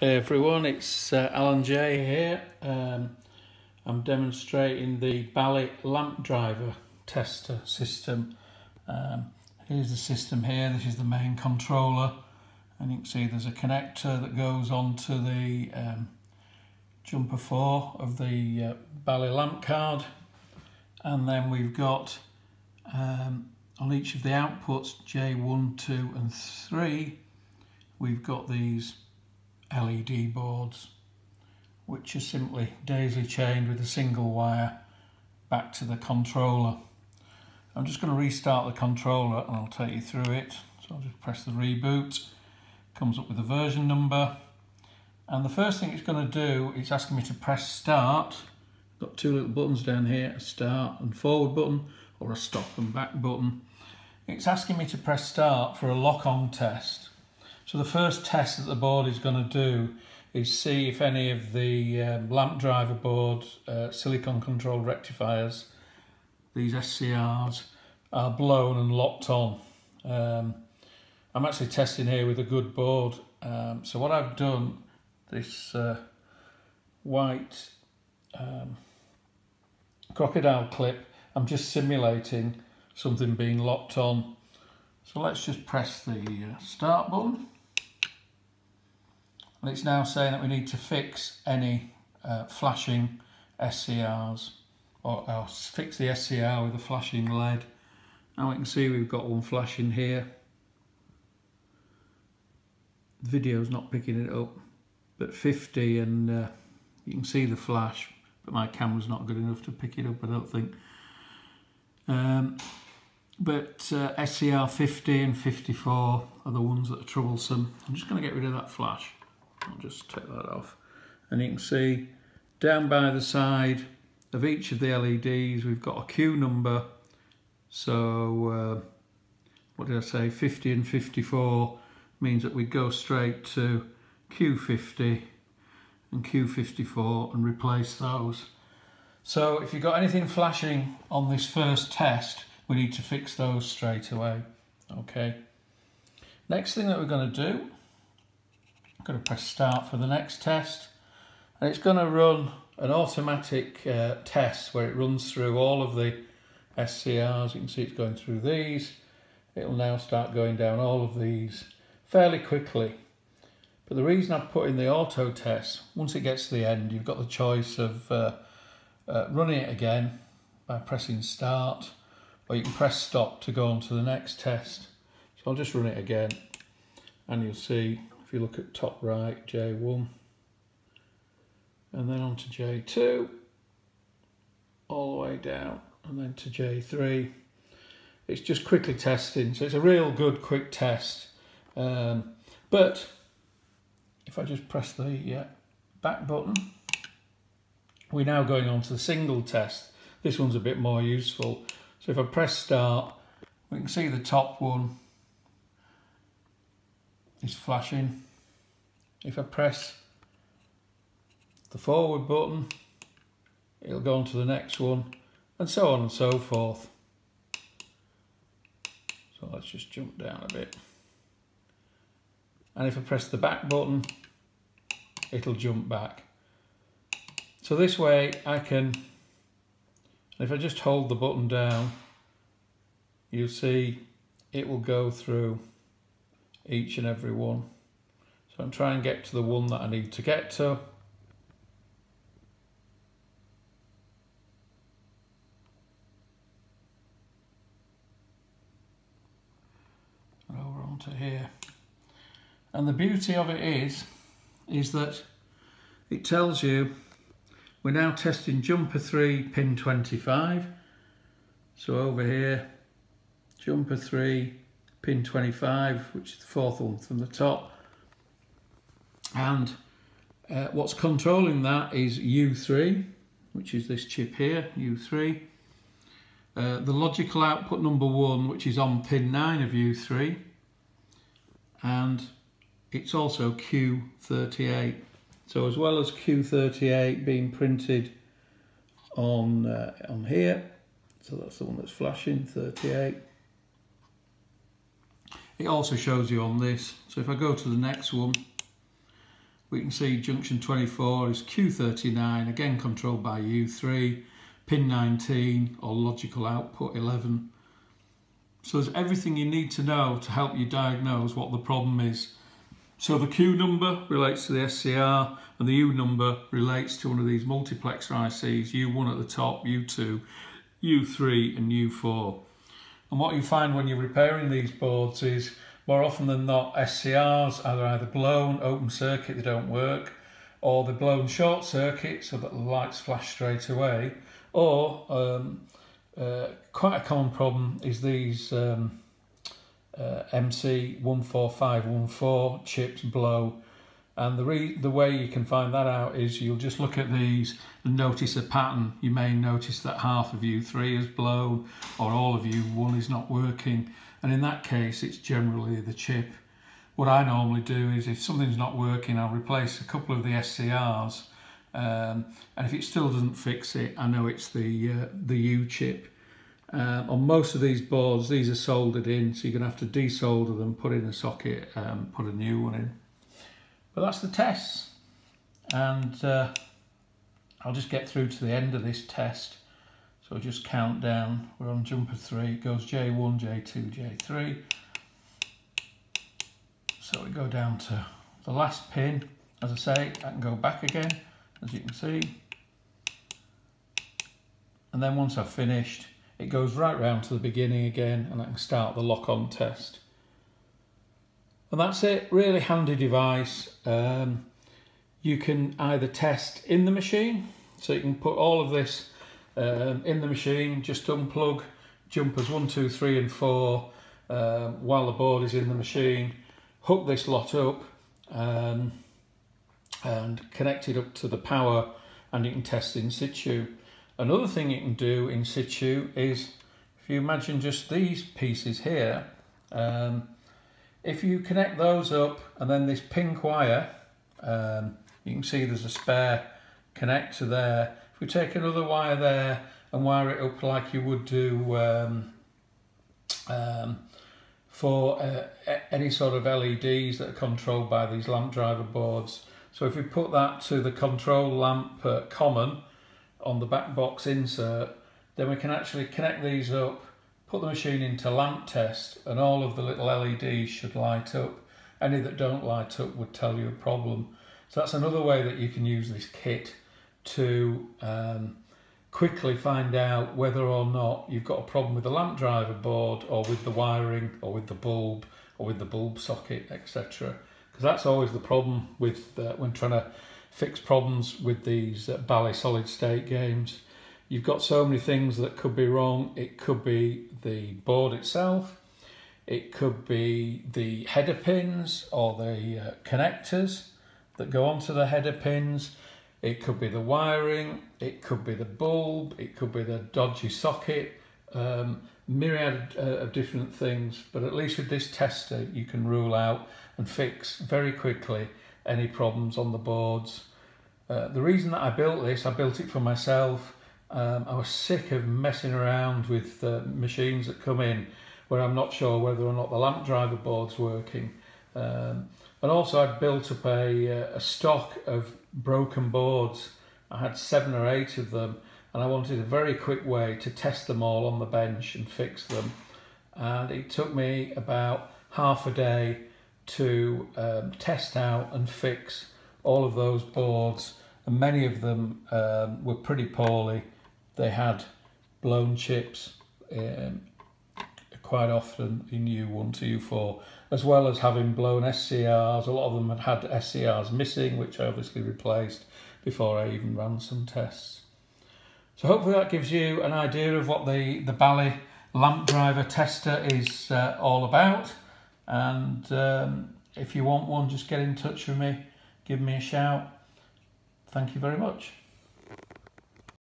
Hey everyone, it's Alan J here. I'm demonstrating the Bally lamp driver tester system. Here's the system here. This is the main controller, and you can see there's a connector that goes onto the jumper 4 of the Bally lamp card, and then we've got on each of the outputs J1, 2 and 3 we've got these LED boards, which are simply daisy chained with a single wire back to the controller. I'm just going to restart the controller and I'll take you through it. So I'll just press the reboot. Comes up with a version number, and the first thing it's going to do is asking me to press start. Got two little buttons down here, a start and forward button, or a stop and back button. It's asking me to press start for a lock-on test. So the first test that the board is going to do is see if any of the lamp driver board silicon controlled rectifiers, these SCRs, are blown and locked on. I'm actually testing here with a good board. So what I've done, this white crocodile clip, I'm just simulating something being locked on. So let's just press the start button. And it's now saying that we need to fix any flashing SCRs, or fix the SCR with a flashing LED. Now we can see we've got one flashing here. The video's not picking it up, but 50, and you can see the flash, but my camera's not good enough to pick it up, I don't think. But SCR 50 and 54 are the ones that are troublesome. I'm just going to get rid of that flash. I'll just take that off, and you can see down by the side of each of the LEDs we've got a Q number. So what did I say, 50 and 54 means that we go straight to Q50 and Q54 and replace those. So if you've got anything flashing on this first test, we need to fix those straight away. Okay, next thing that we're going to do, I'm going to press start for the next test, and it's going to run an automatic test where it runs through all of the SCRs. You can see it's going through these. It'll now start going down all of these fairly quickly. But the reason I've put in the auto test, once it gets to the end, you've got the choice of running it again by pressing start, or you can press stop to go on to the next test. So I'll just run it again, and you'll see, if you look at top right, J1, and then on to J2, all the way down, and then to J3. It's just quickly testing, so it's a real good quick test. But if I just press the back button, we're now going on to the single test. This one's a bit more useful. So if I press start, we can see the top one is flashing. If I press the forward button, it'll go on to the next one, and so on and so forth. So let's just jump down a bit. And if I press the back button, it'll jump back. So this way I can, if I just hold the button down, you'll see it will go through each and every one. So I'm trying to get to the one that I need to get to. And over onto here. And the beauty of it is that it tells you we're now testing jumper 3 pin 25. So over here, jumper 3 pin 25, which is the fourth one from the top. And what's controlling that is U3, which is this chip here, U3. The logical output number 1, which is on pin 9 of U3. And it's also Q38. So as well as Q38 being printed on here, so that's the one that's flashing, 38. It also shows you on this. So if I go to the next one, we can see junction 24 is Q39, again controlled by U3, pin 19 or logical output 11. So there's everything you need to know to help you diagnose what the problem is. So the Q number relates to the SCR and the U number relates to one of these multiplexer ICs, U1 at the top, U2, U3 and U4. And what you find when you're repairing these boards is more often than not SCRs are either blown, open circuit, they don't work, or they're blown short circuit so that the lights flash straight away, or quite a common problem is these MC14514 chips blow, and the way you can find that out is you'll just look at these and notice a pattern. You may notice that half of U3 is blown or all of U1 is not working, and in that case it's generally the chip. What I normally do is if something's not working, I'll replace a couple of the SCRs, and if it still doesn't fix it, I know it's the U chip. On most of these boards, these are soldered in, so you're going to have to desolder them, put in a socket, put a new one in. But that's the tests, and I'll just get through to the end of this test. So I'll just count down. We're on jumper 3, it goes J1, J2, J3. So we go down to the last pin. As I say, I can go back again, as you can see. And then once I've finished, it goes right round to the beginning again, and I can start the lock-on test. And that's it, really handy device. You can either test in the machine, so you can put all of this in the machine, just unplug jumpers 1, 2, 3 and 4 while the board is in the machine, hook this lot up and connect it up to the power, and you can test in situ. Another thing you can do in situ is, if you imagine just these pieces here, if you connect those up and then this pink wire, you can see there's a spare connector there. If we take another wire there and wire it up like you would do for any sort of LEDs that are controlled by these lamp driver boards. So if we put that to the control lamp common on the back box insert, then we can actually connect these up, put the machine into lamp test, and all of the little LEDs should light up. Any that don't light up would tell you a problem. So that's another way that you can use this kit to quickly find out whether or not you've got a problem with the lamp driver board, or with the wiring, or with the bulb, or with the bulb socket, etc. Because that's always the problem with when trying to fix problems with these Bally solid state games. You've got so many things that could be wrong. It could be the board itself, it could be the header pins or the connectors that go onto the header pins, it could be the wiring, it could be the bulb, it could be the dodgy socket, myriad of different things. But at least with this tester you can rule out and fix very quickly any problems on the boards. The reason that I built this, I built it for myself. I was sick of messing around with machines that come in where I'm not sure whether or not the lamp driver board's working. And also I'd built up a stock of broken boards. I had 7 or 8 of them, and I wanted a very quick way to test them all on the bench and fix them. And it took me about half a day to test out and fix all of those boards, and many of them were pretty poorly. They had blown chips quite often in U1 to U4, as well as having blown SCRs. A lot of them had SCRs missing, which I obviously replaced before I even ran some tests. So hopefully that gives you an idea of what the Bally lamp driver tester is all about. And if you want one, just get in touch with me, give me a shout. Thank you very much.